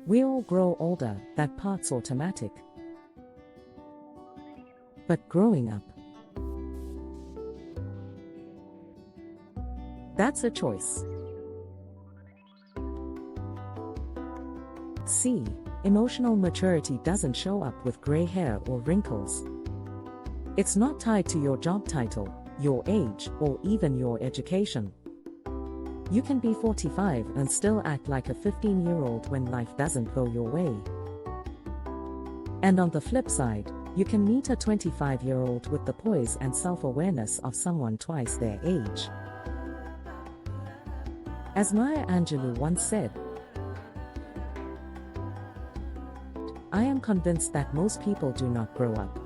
We all grow older, that part's automatic. But growing up, that's a choice. C. Emotional maturity doesn't show up with gray hair or wrinkles. It's not tied to your job title, your age, or even your education. You can be 45 and still act like a 15-year-old when life doesn't go your way. And on the flip side, you can meet a 25-year-old with the poise and self-awareness of someone twice their age. As Maya Angelou once said, "I am convinced that most people do not grow up.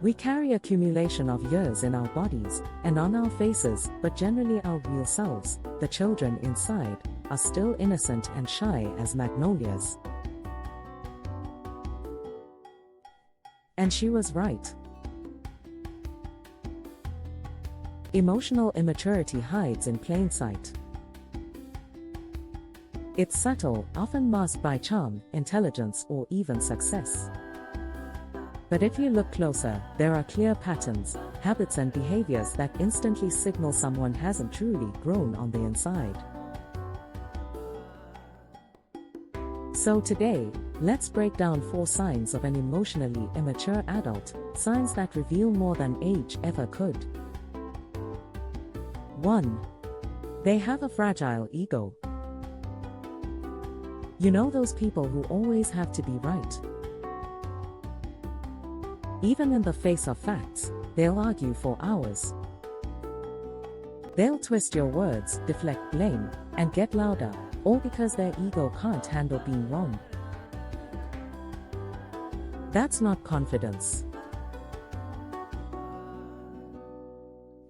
We carry accumulation of years in our bodies and on our faces, but generally our real selves, the children inside, are still innocent and shy as magnolias." And she was right. Emotional immaturity hides in plain sight. It's subtle, often masked by charm, intelligence, or even success. But if you look closer, there are clear patterns, habits and behaviors that instantly signal someone hasn't truly grown on the inside. So today, let's break down 4 signs of an emotionally immature adult, signs that reveal more than age ever could. 1. They have a fragile ego. You know those people who always have to be right? Even in the face of facts, they'll argue for hours. They'll twist your words, deflect blame, and get louder, all because their ego can't handle being wrong. That's not confidence.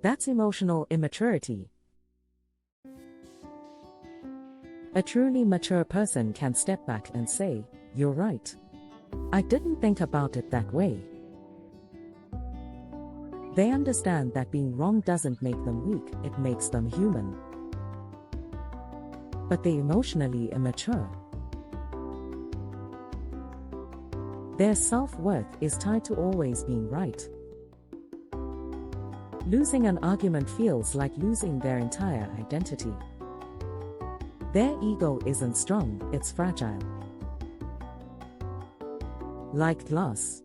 That's emotional immaturity. A truly mature person can step back and say, "You're right. I didn't think about it that way." They understand that being wrong doesn't make them weak, it makes them human. But the emotionally immature, their self-worth is tied to always being right. Losing an argument feels like losing their entire identity. Their ego isn't strong, it's fragile. Like glass.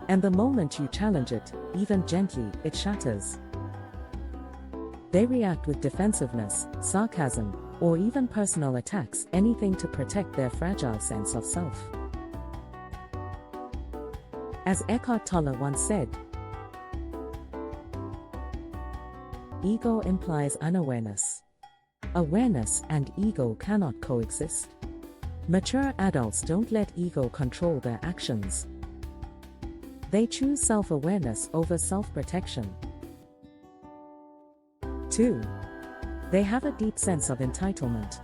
And the moment you challenge it, even gently, it shatters. They react with defensiveness, sarcasm, or even personal attacks, anything to protect their fragile sense of self. As Eckhart Tolle once said, ego implies unawareness. Awareness and ego cannot coexist. Mature adults don't let ego control their actions. They choose self-awareness over self-protection. 2. They have a deep sense of entitlement.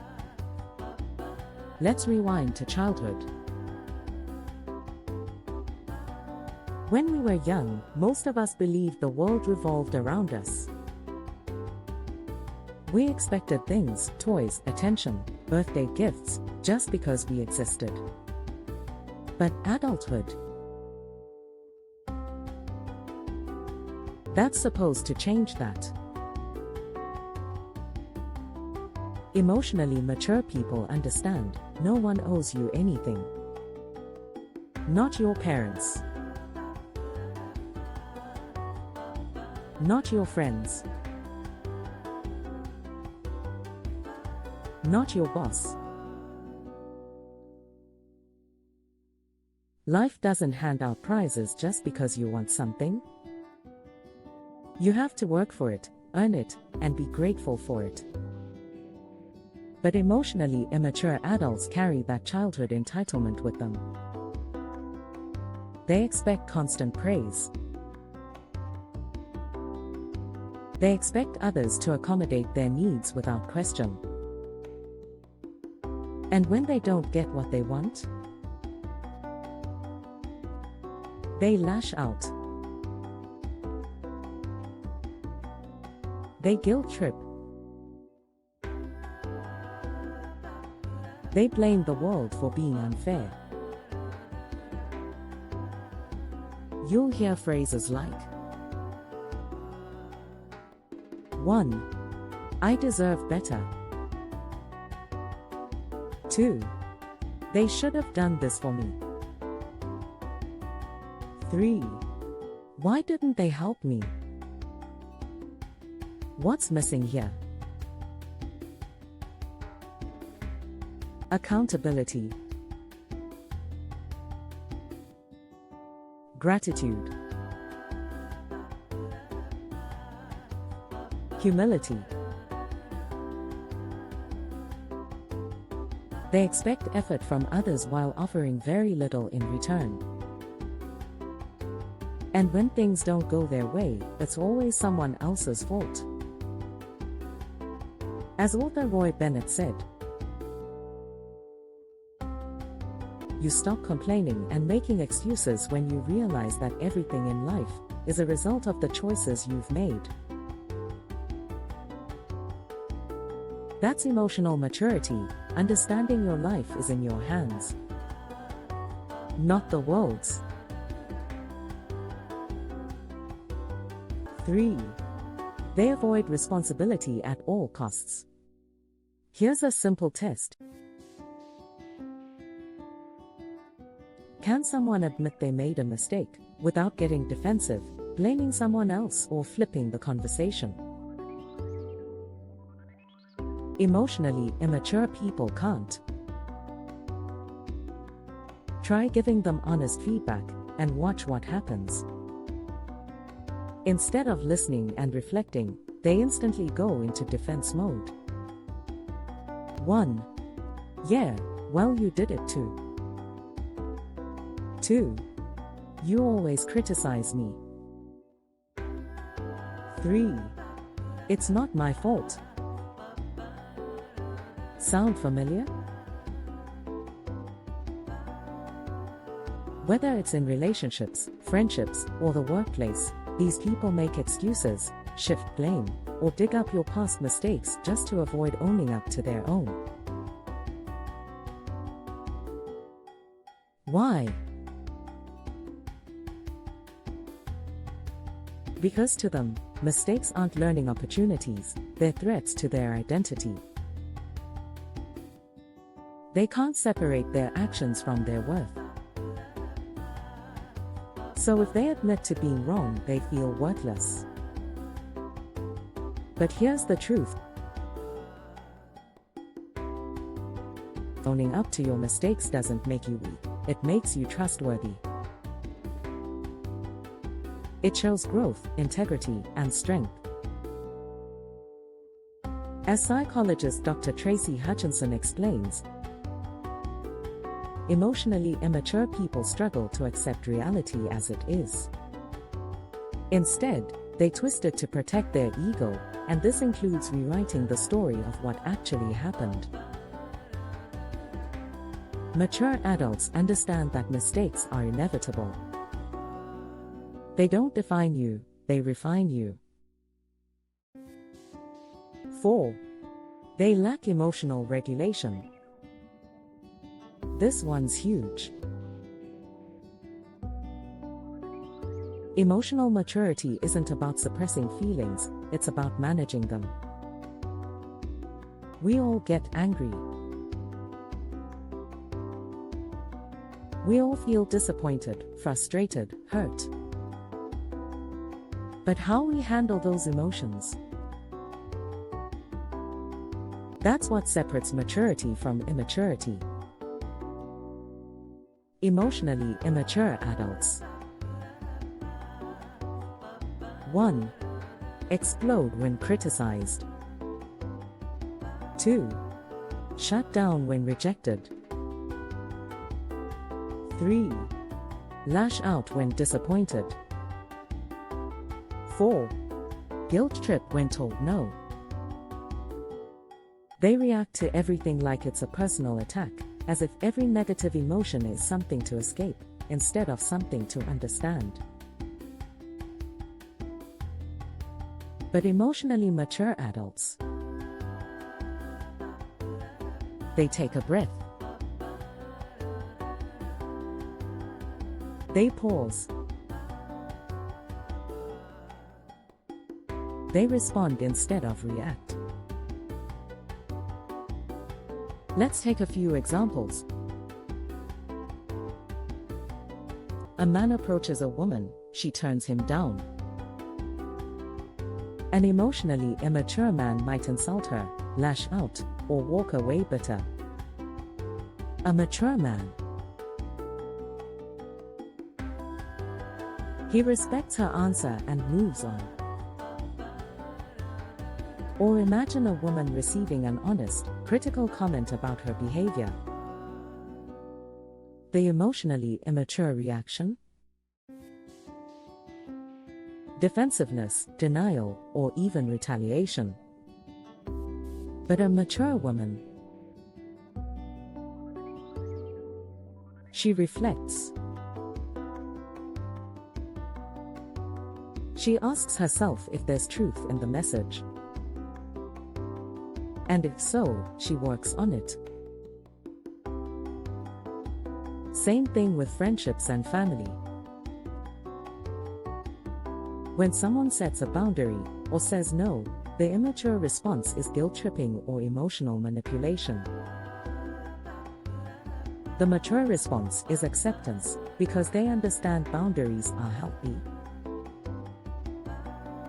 Let's rewind to childhood. When we were young, most of us believed the world revolved around us. We expected things, toys, attention, birthday gifts, just because we existed. But adulthood, that's supposed to change that. Emotionally mature people understand, no one owes you anything. Not your parents. Not your friends. Not your boss. Life doesn't hand out prizes just because you want something. You have to work for it, earn it, and be grateful for it. But emotionally immature adults carry that childhood entitlement with them. They expect constant praise. They expect others to accommodate their needs without question. And when they don't get what they want, they lash out. They guilt trip. They blame the world for being unfair. You'll hear phrases like 1. I deserve better. 2. They should have done this for me. 3. Why didn't they help me? What's missing here? Accountability. Gratitude. Humility. They expect effort from others while offering very little in return. And when things don't go their way, it's always someone else's fault. As author Roy Bennett said, you stop complaining and making excuses when you realize that everything in life is a result of the choices you've made. That's emotional maturity. Understanding your life is in your hands, not the world's. 3. They avoid responsibility at all costs. Here's a simple test. Can someone admit they made a mistake without getting defensive, blaming someone else, or flipping the conversation? Emotionally immature people can't. Try giving them honest feedback and watch what happens. Instead of listening and reflecting, they instantly go into defense mode. 1. Yeah, well, you did it too. 2. You always criticize me. 3. It's not my fault. Sound familiar? Whether it's in relationships, friendships, or the workplace, these people make excuses, shift blame, or dig up your past mistakes just to avoid owning up to their own. Why? Because to them, mistakes aren't learning opportunities, they're threats to their identity. They can't separate their actions from their worth. So if they admit to being wrong, they feel worthless. But here's the truth. Owning up to your mistakes doesn't make you weak, it makes you trustworthy. It shows growth, integrity, and strength. As psychologist Dr. Tracy Hutchinson explains, emotionally immature people struggle to accept reality as it is. Instead, they twist it to protect their ego, and this includes rewriting the story of what actually happened. Mature adults understand that mistakes are inevitable. They don't define you, they refine you. 4. They lack emotional regulation. This one's huge. Emotional maturity isn't about suppressing feelings, it's about managing them. We all get angry. We all feel disappointed, frustrated, hurt. But how we handle those emotions? That's what separates maturity from immaturity. Emotionally immature adults. 1. Explode when criticized. 2. Shut down when rejected. 3. Lash out when disappointed. 4. Guilt trip when told no. They react to everything like it's a personal attack, as if every negative emotion is something to escape, instead of something to understand. But emotionally mature adults, they take a breath, They pause. They respond instead of react. Let's take a few examples. A man approaches a woman, she turns him down. An emotionally immature man might insult her, lash out, or walk away bitter. A mature man, he respects her answer and moves on. Or imagine a woman receiving an honest, critical comment about her behavior. The emotionally immature reaction: defensiveness, denial, or even retaliation. But a mature woman, she reflects. She asks herself if there's truth in the message. And if so, she works on it. Same thing with friendships and family. When someone sets a boundary or says no, the immature response is guilt-tripping or emotional manipulation. The mature response is acceptance, because they understand boundaries are healthy.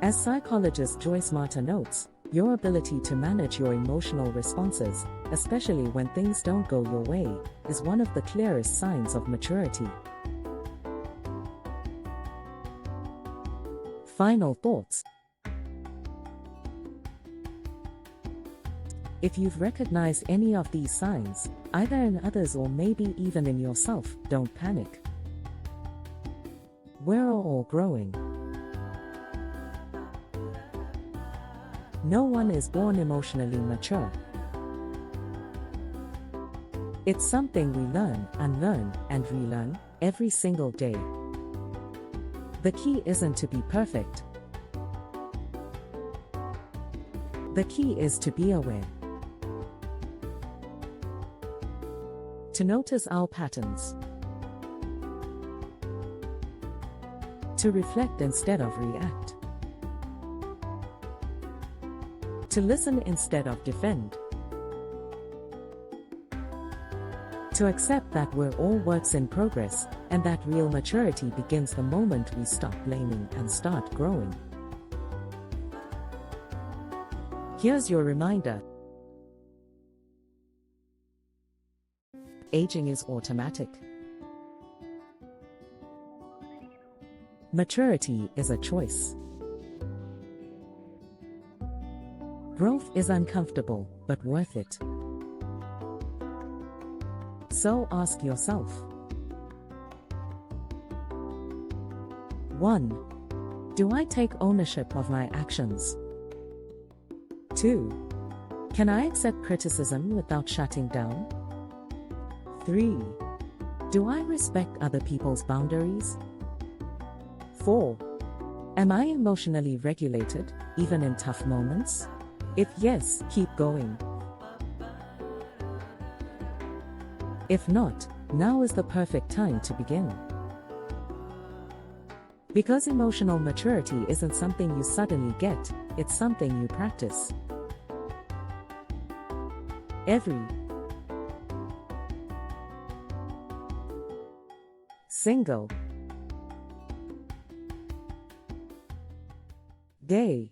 As psychologist Joyce Marta notes, your ability to manage your emotional responses, especially when things don't go your way, is one of the clearest signs of maturity. Final thoughts. If you've recognized any of these signs, either in others or maybe even in yourself, don't panic. We're all growing. No one is born emotionally mature. It's something we learn, unlearn, and relearn every single day. The key isn't to be perfect. The key is to be aware. To notice our patterns. To reflect instead of react. To listen instead of defend. To accept that we're all works in progress, and that real maturity begins the moment we stop blaming and start growing. Here's your reminder. Aging is automatic. Maturity is a choice. Growth is uncomfortable, but worth it. So ask yourself. 1. Do I take ownership of my actions? 2. Can I accept criticism without shutting down? 3. Do I respect other people's boundaries? 4. Am I emotionally regulated, even in tough moments? If yes, keep going. If not, now is the perfect time to begin. Because emotional maturity isn't something you suddenly get, it's something you practice. Every single day.